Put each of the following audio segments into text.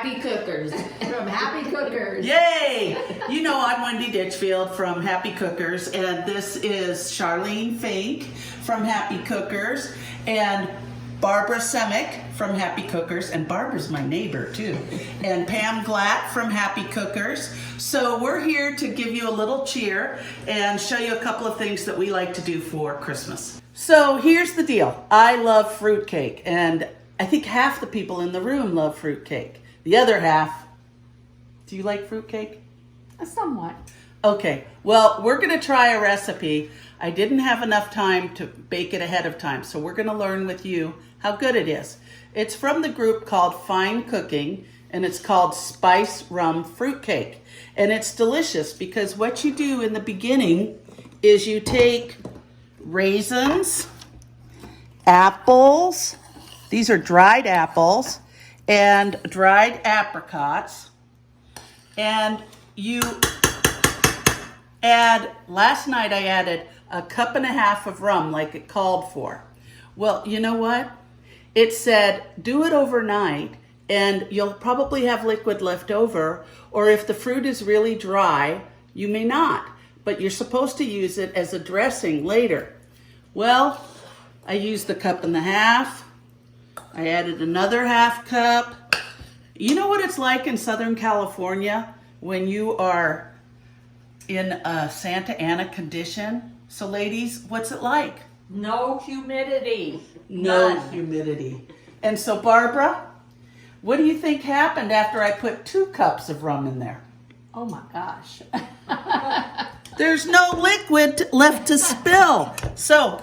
Happy Cookers. From Happy Cookers. Yay! You know I'm Wendy Ditchfield from Happy Cookers, and this is Charlene Fink from Happy Cookers, and Barbara Semick from Happy Cookers, and Barbara's my neighbor too, and Pam Glatt from Happy Cookers. So we're here to give you a little cheer and show you a couple of things that we like to do for Christmas. So here's the deal. I love fruitcake, and I think half the people in the room love fruitcake. The other half, do you like fruitcake? Somewhat. Okay, well, we're going to try a recipe. I didn't have enough time to bake it ahead of time, so we're going to learn with you how good it is. It's from the group called Fine Cooking, and it's called Spice Rum Fruitcake. And it's delicious because what you do in the beginning is you take raisins, apples, these are dried apples, and dried apricots, and you add, last night I added a cup and a half of rum like it called for. Well, you know what? It said do it overnight and you'll probably have liquid left over, or if the fruit is really dry, you may not, but you're supposed to use it as a dressing later. Well, I used the cup and a half. I added another half cup. You know what it's like in Southern California when you are in a Santa Ana condition? So ladies, what's it like? No humidity. No None. humidity. And so Barbara, what do you think happened after I put 2 cups of rum in there? Oh my gosh. There's no liquid left to spill. So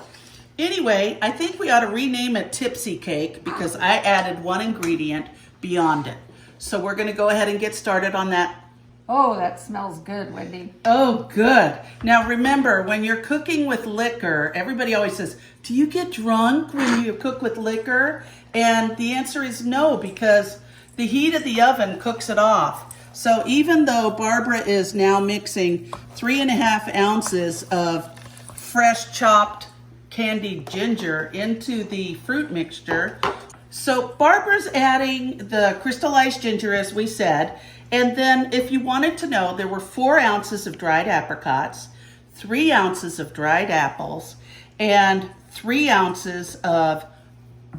anyway, I think we ought to rename it Tipsy Cake because I added one ingredient beyond it. So we're going to go ahead and get started on that. Oh, that smells good, Wendy. Oh, good. Now remember, when you're cooking with liquor, everybody always says, do you get drunk when you cook with liquor? And the answer is no, because the heat of the oven cooks it off. So even though Barbara is now mixing 3.5 ounces of fresh chopped candied ginger into the fruit mixture, so Barbara's adding the crystallized ginger, as we said, and then if you wanted to know, there were 4 ounces of dried apricots, 3 ounces of dried apples, and 3 ounces of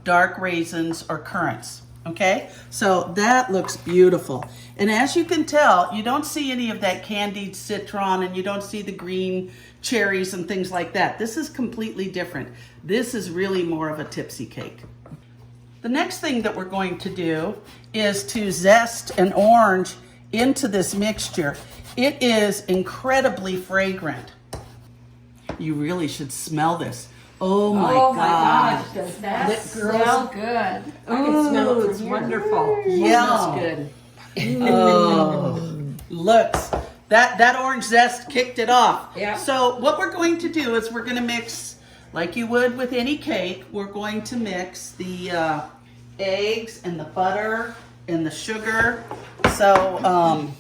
dark raisins or currants. Okay, so that looks beautiful. And as you can tell, you don't see any of that candied citron and you don't see the green cherries and things like that. This is completely different. This is really more of a tipsy cake. The next thing that we're going to do is to zest an orange into this mixture. It is incredibly fragrant. You really should smell this. Oh my God. Gosh, does that Lit smell good? I can smell it. It's wonderful. Yeah. That's good. Oh, looks. That orange zest kicked it off. Yeah. So what we're going to do is we're going to mix, like you would with any cake, we're going to mix the eggs and the butter and the sugar. So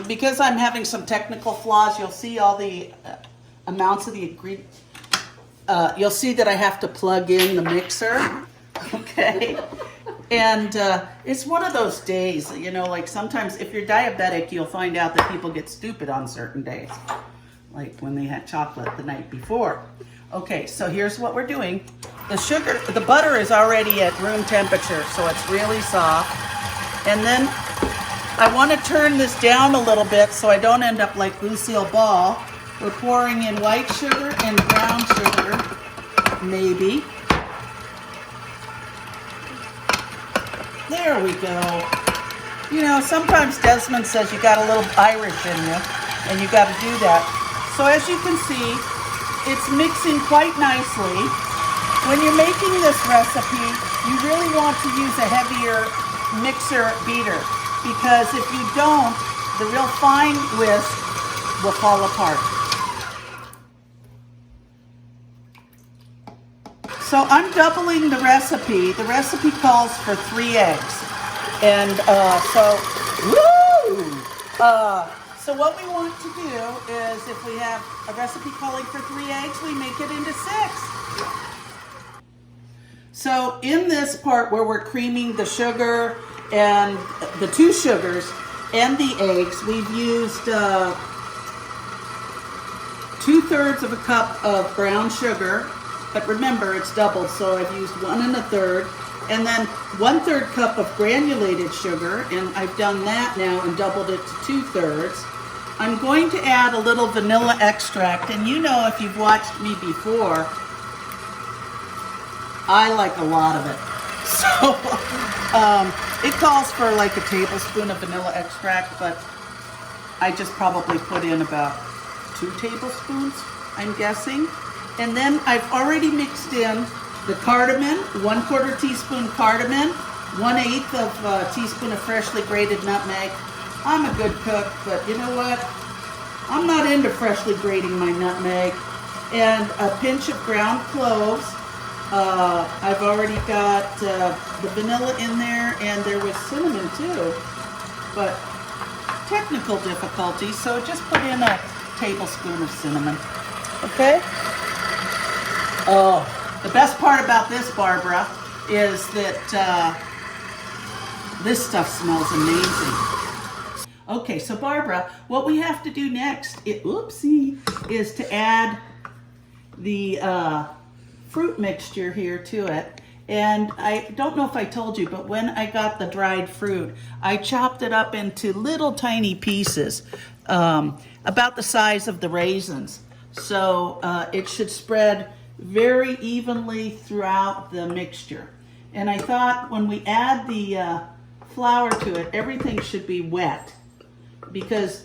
because I'm having some technical flaws, you'll see all the amounts of the ingredients. You'll see that I have to plug in the mixer, okay? And it's one of those days, you know, like sometimes if you're diabetic, you'll find out that people get stupid on certain days, like when they had chocolate the night before. Okay, so here's what we're doing. The butter is already at room temperature, so it's really soft. And then I want to turn this down a little bit so I don't end up like Lucille Ball. We're pouring in white sugar and brown sugar, maybe. There we go. You know, sometimes Desmond says you got a little Irish in you, and you got to do that. So as you can see, it's mixing quite nicely. When you're making this recipe, you really want to use a heavier mixer beater, because if you don't, the real fine whisk will fall apart. So I'm doubling the recipe. The recipe calls for 3 eggs. And so what we want to do is, if we have a recipe calling for 3 eggs, we make it into 6. So in this part where we're creaming the sugar and the 2 sugars and the eggs. We've used 2/3 of a cup of brown sugar, but remember it's doubled, so I've used 1 1/3, and then 1/3 cup of granulated sugar, and I've done that now and doubled it to 2/3. I'm going to add a little vanilla extract, and you know, if you've watched me before, I like a lot of it. So it calls for like a tablespoon of vanilla extract, but I just probably put in about 2 tablespoons, I'm guessing. And then I've already mixed in the cardamom, 1/4 teaspoon cardamom, 1/8 of a teaspoon of freshly grated nutmeg. I'm a good cook, but you know what? I'm not into freshly grating my nutmeg. And a pinch of ground cloves. I've already got the vanilla in there, and there was cinnamon too, but technical difficulties, so just put in a tablespoon of cinnamon. Okay? Oh, the best part about this, Barbara, is that this stuff smells amazing. Okay, so Barbara, what we have to do next, is to add the fruit mixture here to it. And I don't know if I told you, but when I got the dried fruit, I chopped it up into little tiny pieces, about the size of the raisins. So it should spread very evenly throughout the mixture. And I thought when we add the flour to it, everything should be wet, because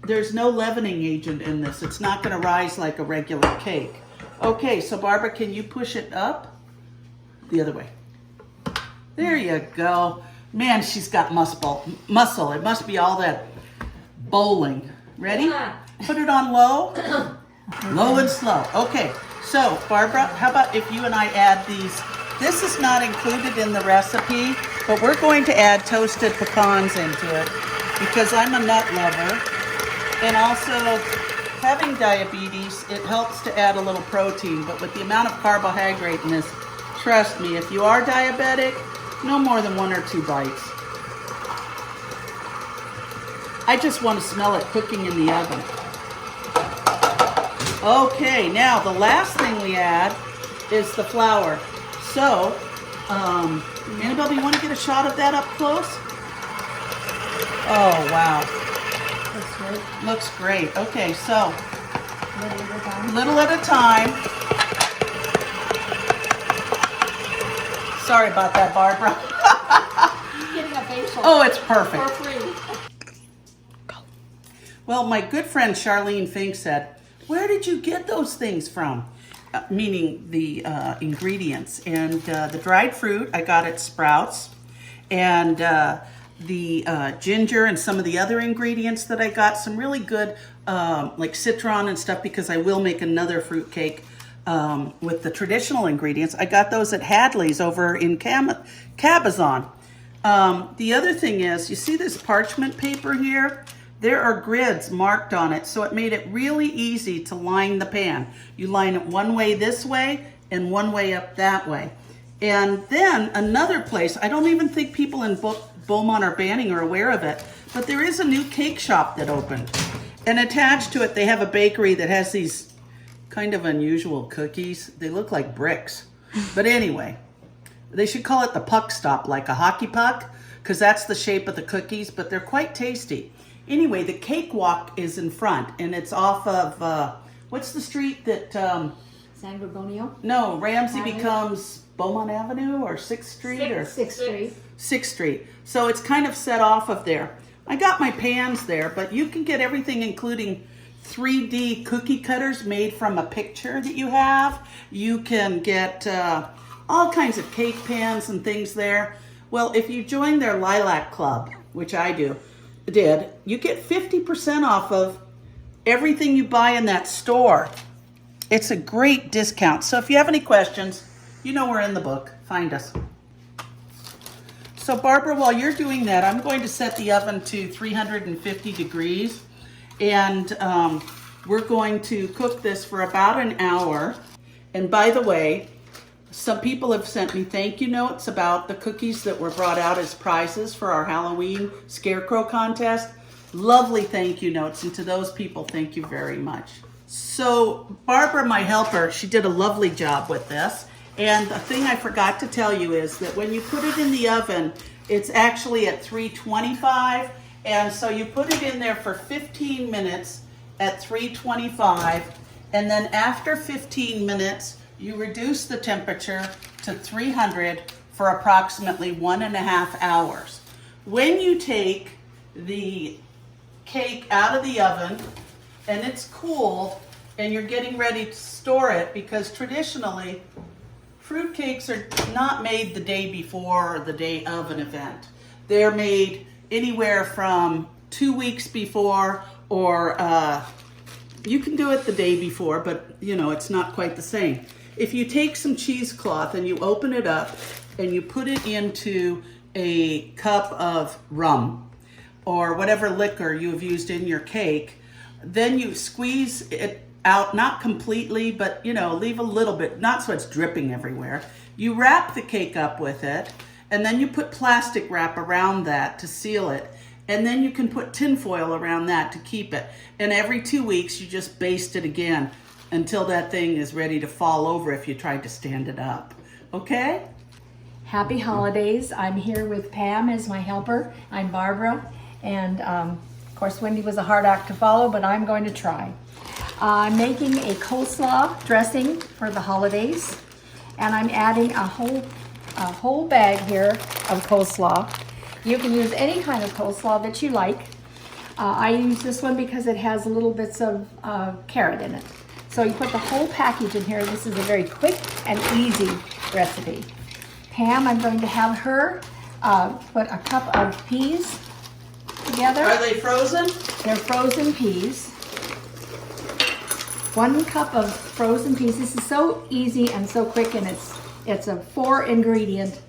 there's no leavening agent in this. It's not going to rise like a regular cake. Okay, so Barbara, can you push it up? The other way. There you go. Man, she's got muscle. It must be all that bowling. Ready? Yeah. Put it on low. Low and slow. Okay, so Barbara, how about if you and I add these? This is not included in the recipe, but we're going to add toasted pecans into it because I'm a nut lover. And also, having diabetes, it helps to add a little protein, but with the amount of carbohydrate in this, trust me, if you are diabetic, no more than 1 or 2 bites. I just want to smell it cooking in the oven. Okay, now the last thing we add is the flour. So, anybody want to get a shot of that up close? Oh, wow. Looks great. Okay, so little at a time. Sorry about that, Barbara. Getting a facial. Oh, it's perfect. For free. Well, my good friend Charlene Fink said, "Where did you get those things from?" Meaning the ingredients. And the dried fruit I got at Sprouts, and the ginger and some of the other ingredients that I got, some really good like citron and stuff, because I will make another fruit cake with the traditional ingredients. I got those at Hadley's over in Cabazon. The other thing is, you see this parchment paper here? There are grids marked on it, so it made it really easy to line the pan. You line it one way this way and one way up that way. And then another place, I don't even think people in Beaumont or Banning are aware of it, but there is a new cake shop that opened. And attached to it, they have a bakery that has these kind of unusual cookies. They look like bricks. But anyway, they should call it the puck stop, like a hockey puck, because that's the shape of the cookies, but they're quite tasty. Anyway, the cakewalk is in front, and it's off of, what's the street that... San Gorgonio? No, Ramsey Avenue? becomes Beaumont Avenue or 6th Street? or 6th Street. 6th Street. So it's kind of set off of there. I got my pans there, but you can get everything, including 3D cookie cutters made from a picture that you have. You can get all kinds of cake pans and things there. Well, if you join their Lilac Club, which I did, you get 50% off of everything you buy in that store. It's a great discount. So if you have any questions, you know we're in the book. Find us. So Barbara, while you're doing that, I'm going to set the oven to 350 degrees. And we're going to cook this for about an hour. And by the way, Some people have sent me thank you notes about the cookies that were brought out as prizes for our Halloween scarecrow contest. Lovely thank you notes, and to those people, thank you very much. So Barbara, my helper, she did a lovely job with this. And the thing I forgot to tell you is that when you put it in the oven, it's actually at 325. And so you put it in there for 15 minutes at 325. And then after 15 minutes, you reduce the temperature to 300 for approximately 1.5 hours. When you take the cake out of the oven and it's cool and you're getting ready to store it, because traditionally fruit cakes are not made the day before or the day of an event. They're made anywhere from 2 weeks before, or you can do it the day before, but you know, it's not quite the same. If you take some cheesecloth and you open it up and you put it into a cup of rum or whatever liquor you have used in your cake, then you squeeze it out, not completely, but you know, leave a little bit, not so it's dripping everywhere. You wrap the cake up with it, and then you put plastic wrap around that to seal it. And then you can put tin foil around that to keep it. And every 2 weeks, you just baste it again until that thing is ready to fall over if you tried to stand it up. Okay? Happy holidays. I'm here with Pam as my helper. I'm Barbara. And of course, Wendy was a hard act to follow, but I'm going to try. I'm making a coleslaw dressing for the holidays. And I'm adding a whole bag here of coleslaw. You can use any kind of coleslaw that you like. I use this one because it has little bits of carrot in it. So you put the whole package in here. This is a very quick and easy recipe. Pam, I'm going to have her put a cup of peas together. Are they frozen? They're frozen peas. 1 cup of frozen peas. This is so easy and so quick, and it's a 5 ingredient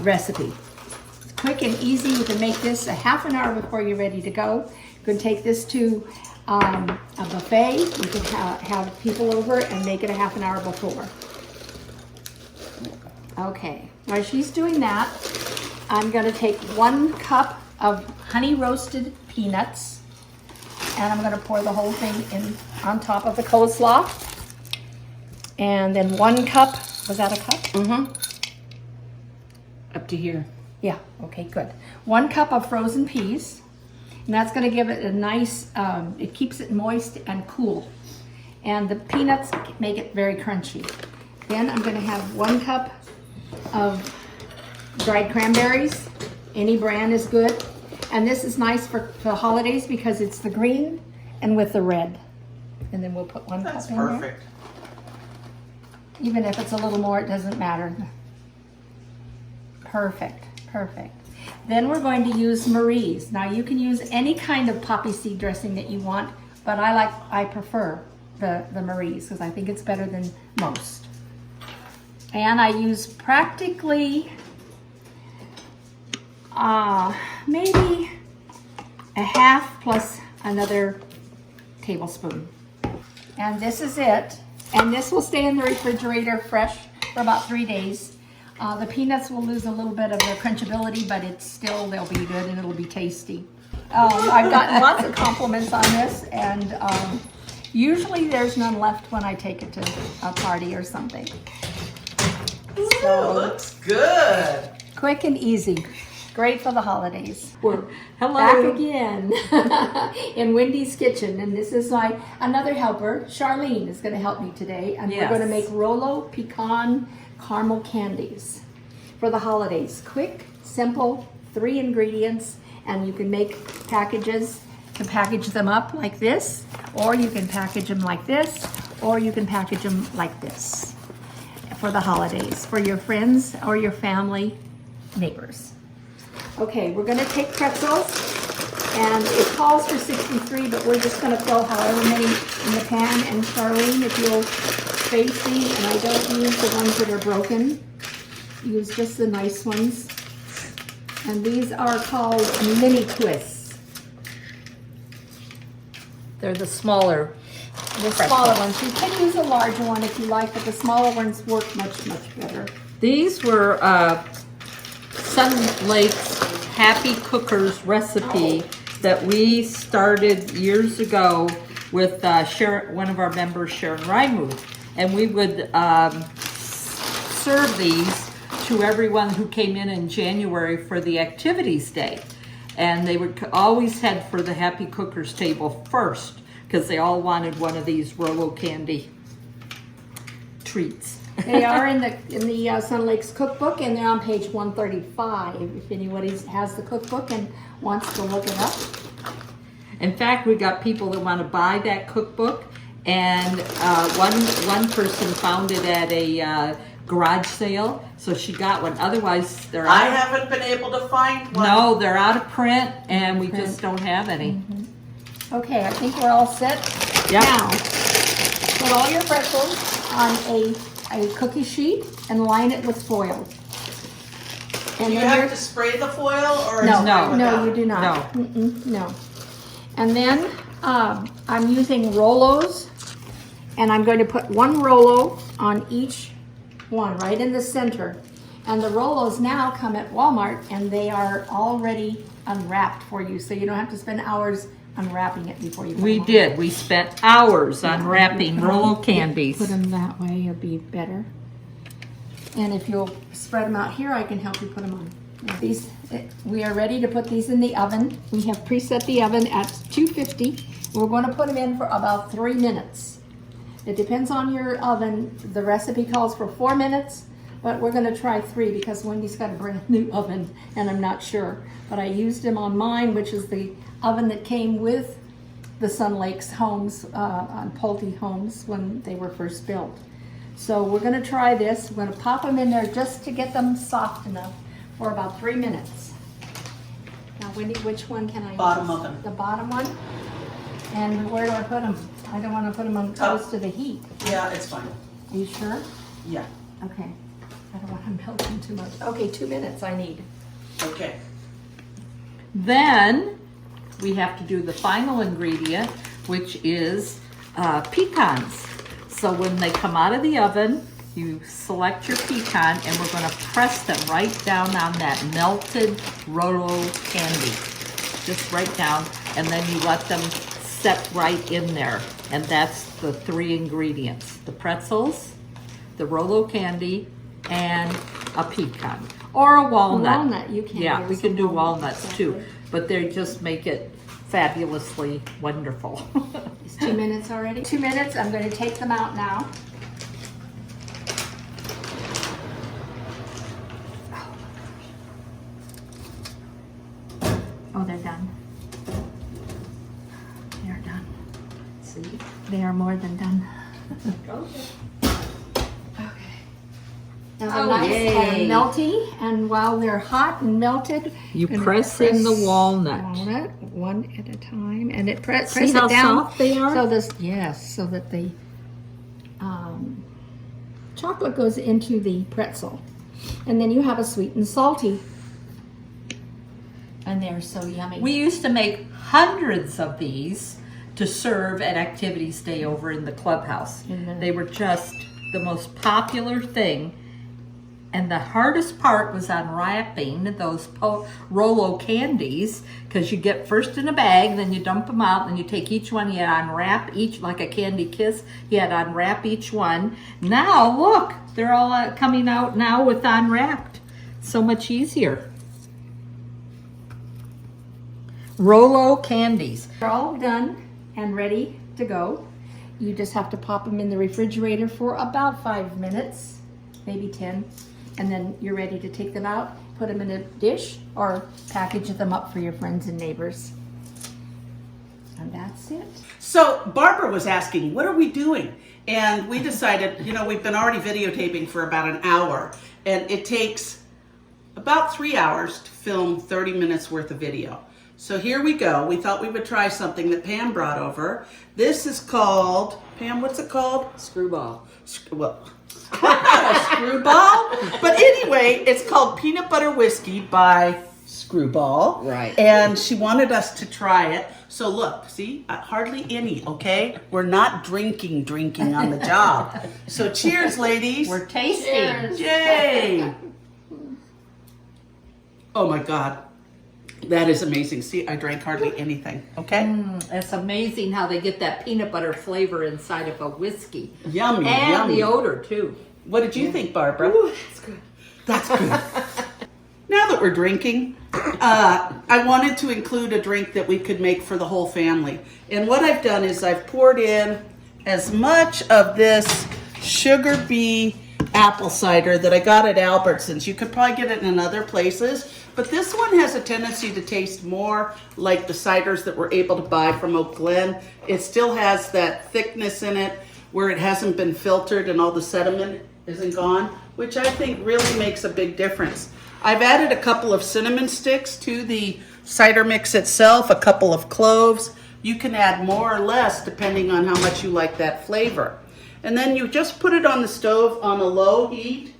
recipe. It's quick and easy. You can make this a half an hour before you're ready to go. You can take this to a buffet. You can have people over and make it a half an hour before. Okay, while she's doing that, I'm going to take 1 cup of honey roasted peanuts, and I'm going to pour the whole thing in on top of the coleslaw. And then 1 cup, was that a cup? Mm-hmm. Up to here. Yeah, okay, good. 1 cup of frozen peas, and that's going to give it a nice, it keeps it moist and cool. And the peanuts make it very crunchy. Then I'm going to have 1 cup of dried cranberries. Any brand is good. And this is nice for the holidays because it's the green and with the red. And then we'll put 1 That's cup in there. perfect. Even if it's a little more, it doesn't matter. Perfect, perfect. Then we're going to use Marie's. Now you can use any kind of poppy seed dressing that you want, but I prefer the Marie's because I think it's better than most. And I use practically maybe a half plus another tablespoon. And this is it. And this will stay in the refrigerator fresh for about 3 days. The peanuts will lose a little bit of their crunchability, but they'll be good and it'll be tasty. I've gotten lots of compliments on this, and usually there's none left when I take it to a party or something. So, looks good. Quick and easy. Great for the holidays. We're Hello. back again in Wendy's kitchen, and this is another helper. Charlene is going to help me today, and we're going to make Rolo pecan caramel candies for the holidays. Quick, simple, 3 ingredients, and you can make packages to package them up like this, or you can package them like this, or you can package them like this for the holidays, for your friends or your family, neighbors. Okay, we're going to take pretzels, and it calls for 63, but we're just going to throw however many in the pan. And Charlene, if you'll face me, and I don't use the ones that are broken, use just the nice ones. And these are called mini twists. They're the smaller The smaller ones. You can use a larger one if you like, but the smaller ones work much, much better. These were Sun Lake's Happy Cookers recipe that we started years ago with one of our members, Sharon Rymuth. And we would serve these to everyone who came in January for the activities day. And they would always head for the Happy Cookers table first because they all wanted one of these Rolo candy treats. They are in the Sun Lakes cookbook, and they're on page 135. If anybody has the cookbook and wants to look it up. In fact, we got people that want to buy that cookbook, and one person found it at a garage sale, so she got one. Otherwise, they're I haven't been able to find one. No, they're out of print, and we just don't have any. Mm-hmm. Okay, I think we're all set. Yep. Now, put all your pretzels on a cookie sheet and line it with foil. And Do you have to spray the foil, or no, is no, you do not. No. No. And then I'm using Rolos, and I'm going to put one Rolo on each one, right in the center. And the Rolos now come at Walmart, and they are already unwrapped for you, so you don't have to spend hours unwrapping it before you put We them on. did. We spent hours unwrapping Rolo candies. Put them that way, it'll be better. And if you'll spread them out here, I can help you put them on. Now we are ready to put these in the oven. We have preset the oven at 250. We're going to put them in for about 3 minutes. It depends on your oven. The recipe calls for 4 minutes, but we're going to try 3 because Wendy's got a brand new oven, and I'm not sure. But I used them on mine, which is the oven that came with the Sun Lakes homes, on Pulte homes when they were first built. So we're going to try this. We're going to pop them in there just to get them soft enough for about 3 minutes. Now, Wendy, which one can I use? Bottom oven. The bottom one? And where do I put them? I don't want to put them on close to the heat. Yeah, it's fine. Are you sure? Yeah. Okay. I don't want to melt them too much. Okay, 2 minutes I need. Okay. Then we have to do the final ingredient, which is pecans. So when they come out of the oven, you select your pecan, and we're going to press them right down on that melted Rolo candy. Just right down, and then you let them set right in there. And that's the 3 ingredients: the pretzels, the Rolo candy, and a pecan. Or a walnut. A walnut, you can Yeah, use we can a do walnut, walnuts too, exactly. but they just make it fabulously wonderful. It's 2 minutes already? 2 minutes. I'm going to take them out now. Oh, they're done. They are done. See? They are more than done. Now they're nice yay. and melty, and while they're hot and melted, You I'm gonna press in the walnut. walnut one at a time, and it press See it how down soft they are? so this so that the chocolate goes into the pretzel, and then you have a sweet and salty, and they're so yummy. We used to make hundreds of these to serve at Activities Day over in the clubhouse. Mhm. They were just the most popular thing. And the hardest part was unwrapping those Rolo candies, because you get first in a bag, then you dump them out, then you take each one, you had to unwrap each, like a candy kiss, you had to unwrap each one. Now, look, they're all coming out now with unwrapped. So much easier. Rolo candies. They're all done and ready to go. You just have to pop them in the refrigerator for about 5 minutes, maybe 10. And then you're ready to take them out, put them in a dish, or package them up for your friends and neighbors. And that's it. So Barbara was asking, what are we doing? And we decided, we've been already videotaping for about an hour, and it takes about 3 hours to film 30 minutes worth of video. So here we go. We thought we would try something that Pam brought over. This is called, Pam, what's it called? Screwball. A screwball? But anyway, it's called Peanut Butter Whiskey by screwball. Right. And she wanted us to try it. So look, see, hardly any, okay? We're not drinking on the job. So cheers, ladies. We're tasting. Cheers. Yay! Oh my God. That is amazing. See, I drank hardly anything, okay? It's amazing how they get that peanut butter flavor inside of a whiskey. Yummy, And yummy. the odor, too. What did you think, Barbara? Ooh, that's good. That's good. Now that we're drinking, I wanted to include a drink that we could make for the whole family. And what I've done is I've poured in as much of this sugar bee apple cider that I got at Albertsons. You could probably get it in other places, but this one has a tendency to taste more like the ciders that we're able to buy from Oak Glen. It still has that thickness in it where it hasn't been filtered and all the sediment isn't gone, which I think really makes a big difference. I've added a couple of cinnamon sticks to the cider mix itself, a couple of cloves. You can add more or less depending on how much you like that flavor. And then you just put it on the stove on a low heat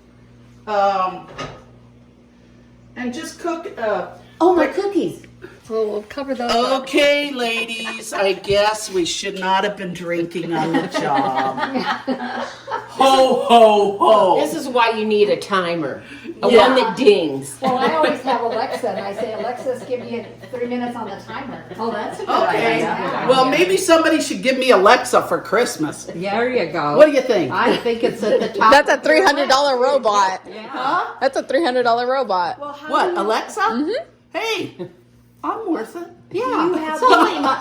and just cook. Oh, my cookies. So we'll cover those up. Okay, ladies, I guess we should not have been drinking on the job. Ho, ho, ho. This is why you need a timer. A Yeah. one that dings. Well, I always have Alexa, and I say, Alexis, give me 3 minutes on the timer. Oh, that's a good Okay. idea. Well, maybe somebody should give me Alexa for Christmas. There you go. What do you think? I think it's at the top. That's a $300 robot. Yeah. That's a $300 robot. What, Alexa? Mm-hmm. Hey, I'm worth it. Yeah.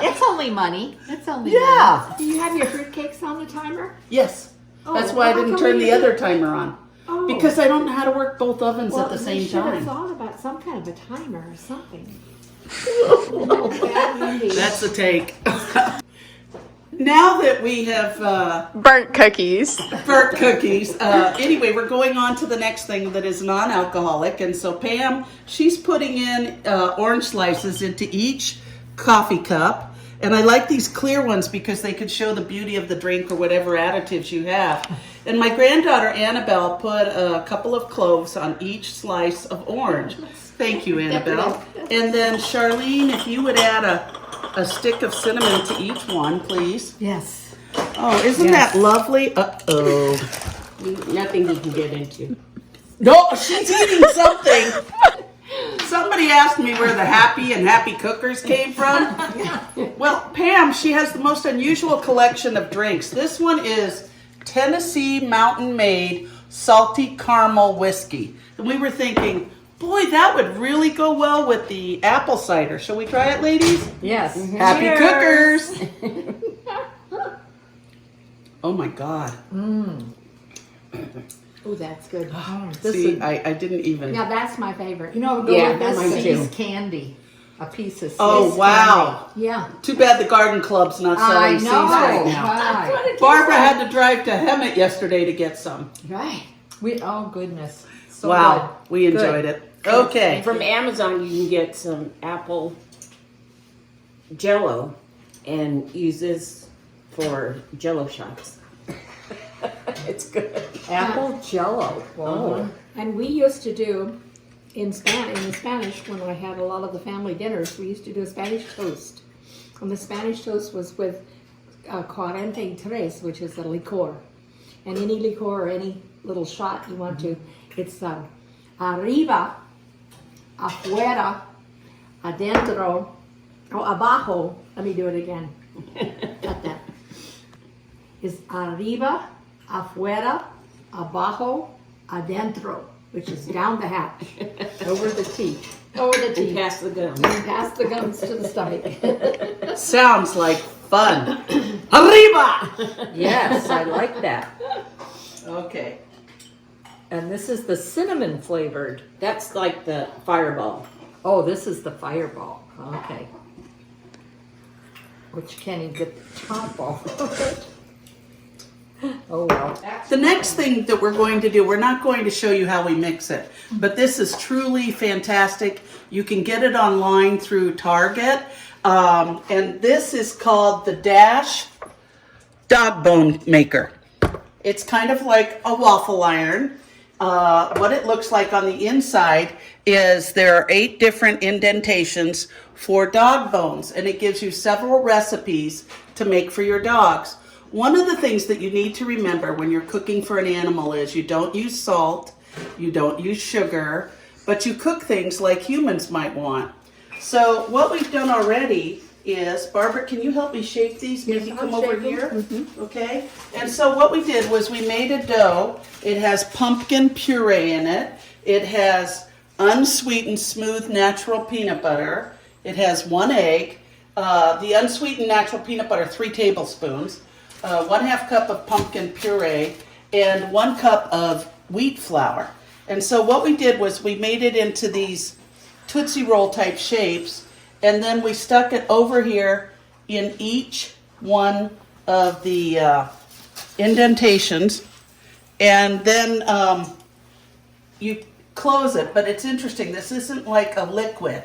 It's only money. It's only Yeah. Do you have your fruitcakes on the timer? Yes. That's why I how didn't come turn we the didn't- other timer on. Oh. Because I don't know how to work both ovens at the they same should have time. thought about some kind of a timer or something. Bad Wendy. That's the take. Now that we have Burnt cookies. burnt cookies, anyway, we're going on to the next thing that is non-alcoholic. And so Pam, she's putting in orange slices into each coffee cup. And I like these clear ones because they could show the beauty of the drink or whatever additives you have. And my granddaughter Annabelle put a couple of cloves on each slice of orange. Thank you, Annabelle. And then Charlene, if you would add a stick of cinnamon to each one, please. Yes. Oh, isn't that lovely? Uh-oh. Nothing you can get into. No, she's eating something. Somebody asked me where the happy and happy cookers came from. Well, Pam, she has the most unusual collection of drinks. This one is Tennessee Mountain Made Salty Caramel Whiskey. And we were thinking, boy, that would really go well with the apple cider. Shall we try it, ladies? Yes. Happy Cheers. cookers. Oh my God. Oh, that's good. See, I didn't even. Yeah, that's my favorite. You know, go Yeah, with that's this mine See's too. candy. A piece of See's Oh, wow. Yeah. Too bad the garden club's not I selling know. seeds right now. Right. Barbara had to drive to Hemet yesterday to get some. Right. Oh, goodness. So Wow, good. we enjoyed it. Okay. From Amazon, you can get some apple Jello and use this for Jello shots. It's good. Apple Jello. Whoa. And we used to do in Spanish when I had a lot of the family dinners. We used to do a Spanish toast, and the Spanish toast was with 43, which is a liqueur, and any liqueur or any little shot you want to. It's arriba, afuera, adentro, or abajo. Let me do it again. Got that. Is arriba, afuera, abajo, adentro, which is down the hatch, Over the teeth. over the And teeth, pass the gum. and pass the gums to the stomach. Sounds like fun. Arriba! Yes, I like that. Okay. And this is the cinnamon flavored. That's like the Fireball. Oh, this is the Fireball. Okay. Which can't even get the top off of it. Oh, well. The next thing that we're going to do, we're not going to show you how we mix it, but this is truly fantastic. You can get it online through Target. And this is called the Dash Dog Bone Maker. It's kind of like a waffle iron. what it looks like on the inside is there are 8 different indentations for dog bones, and it gives you several recipes to make for your dogs. One of the things that you need to remember when you're cooking for an animal is you don't use salt, you don't use sugar, but you cook things like humans might want. So what we've done already is, Barbara, can you help me shape these? Maybe I'll come over shape them. here. Mm-hmm. Okay. And so what we did was we made a dough. It has pumpkin puree in it. It has unsweetened, smooth, natural peanut butter. It has 1 egg. The unsweetened natural peanut butter, 3 tablespoons. 1/2 cup of pumpkin puree, and 1 cup of wheat flour. And so what we did was we made it into these Tootsie Roll type shapes, and then we stuck it over here in each one of the indentations, and then you close it. But it's interesting, this isn't like a liquid,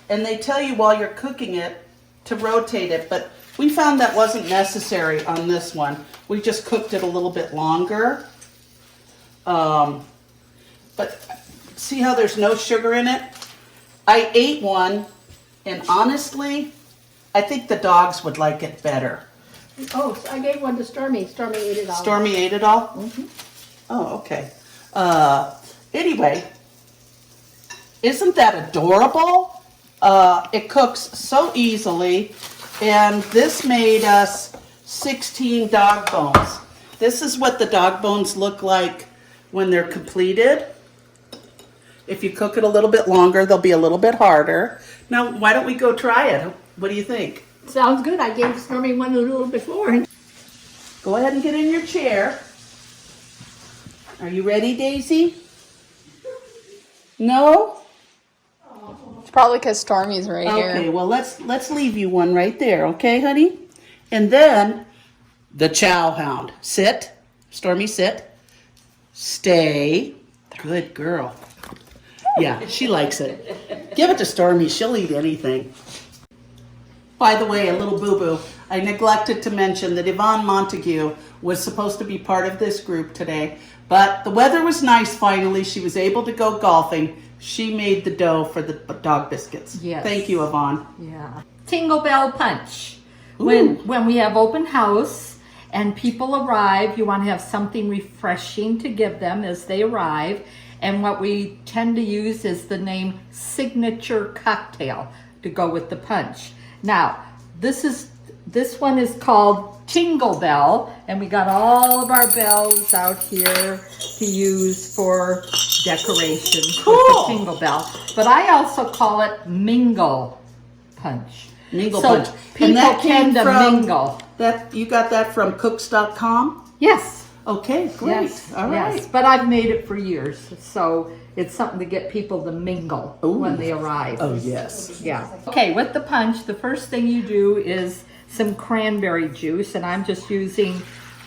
and they tell you while you're cooking it to rotate it, but we found that wasn't necessary on this one. We just cooked it a little bit longer. But see how there's no sugar in it? I ate one, and honestly, I think the dogs would like it better. Oh, I gave one to Stormy. Stormy ate it all. Stormy ate it all? Mm-hmm. Oh, okay. Anyway, isn't that adorable? It cooks so easily, and this made us 16 dog bones. This is what the dog bones look like when they're completed. If you cook it a little bit longer, they'll be a little bit harder. Now, why don't we go try it? What do you think? Sounds good. I gave Stormy one a little before. Go ahead and get in your chair. Are you ready, Daisy? No? It's probably because Stormy's right Okay, here. well, let's leave you one right there, okay, honey? And then the chow hound. Sit. Stormy, sit. Stay. Good girl. Yeah, she likes it. Give it to Stormy. She'll eat anything. By the way, a little boo-boo. I neglected to mention that Yvonne Montague was supposed to be part of this group today, but the weather was nice finally. She was able to go golfing. She made the dough for the dog biscuits. Yes. Thank you, Yvonne. Yeah. Tingle Bell Punch. When we have open house and people arrive, you want to have something refreshing to give them as they arrive. And what we tend to use is the name Signature Cocktail to go with the punch. Now, this one is called Tingle Bell, and we got all of our bells out here to use for decorations with the Tingle Bell. But I also call it Mingle Punch. Mingle So punch. people And that came tend to from mingle. that. You got that from cooks.com? Yes. Okay, great. Yes, All right. yes. But I've made it for years, so it's something to get people to mingle when they arrive. Oh, yes. Yeah. Okay, with the punch, the first thing you do is some cranberry juice, and I'm just using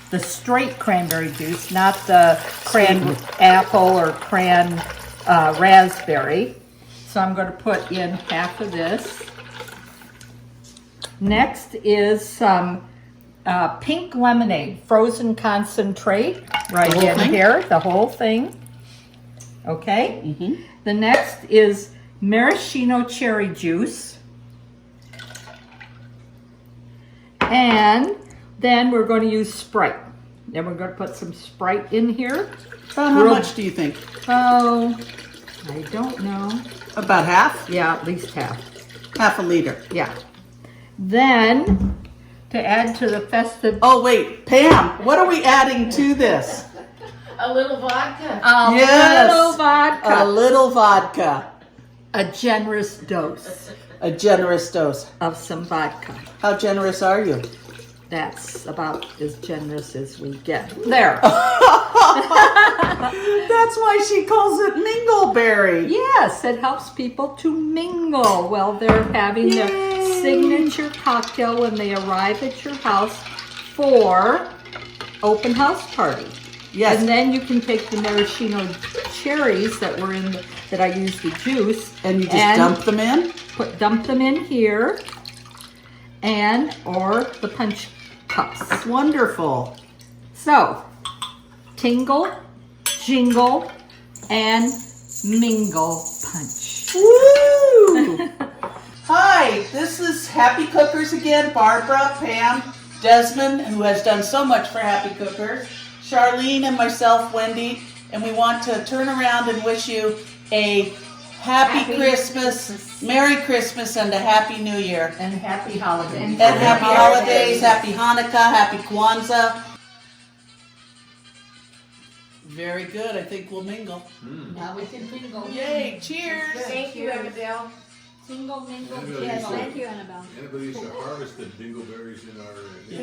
the straight cranberry juice, not the cran apple or cran raspberry. So I'm going to put in half of this. Next is some pink lemonade, frozen concentrate, right The whole in thing? here, the whole thing. Okay. Mm-hmm. The next is maraschino cherry juice. And then we're going to use Sprite. Then we're going to put some Sprite in here. How much do you think? Oh, I don't know. About half? Yeah, at least half. Half a liter. Yeah. Then, to add to the festive... Oh, wait. Pam, what are we adding to this? A little vodka. A little vodka. A little vodka. A generous dose A generous dose. of some vodka. How generous are you? That's about as generous as we get. There. That's why she calls it Mingleberry. Yes, it helps people to mingle while they're having their signature cocktail when they arrive at your house for open house party. Yes. And then you can take the maraschino cherries that were in that I used the juice And you just dump them in? dump them in here, or the punch cups. Wonderful. So, tingle, jingle, and mingle punch. Woo! Hi, this is Happy Cookers again. Barbara, Pam, Desmond, who has done so much for Happy Cookers, Charlene and myself, Wendy, and we want to turn around and wish you a Happy Christmas, Merry Christmas, and a Happy New Year. And happy holidays. And happy holidays, happy Hanukkah, happy Kwanzaa. Very good. I think we'll mingle. Now we can mingle. Yay! Cheers! Thank you, Annabelle. Single mingle. Annabelle, Yes, you should- thank you, Annabelle. Annabelle used to harvest the dingleberries in our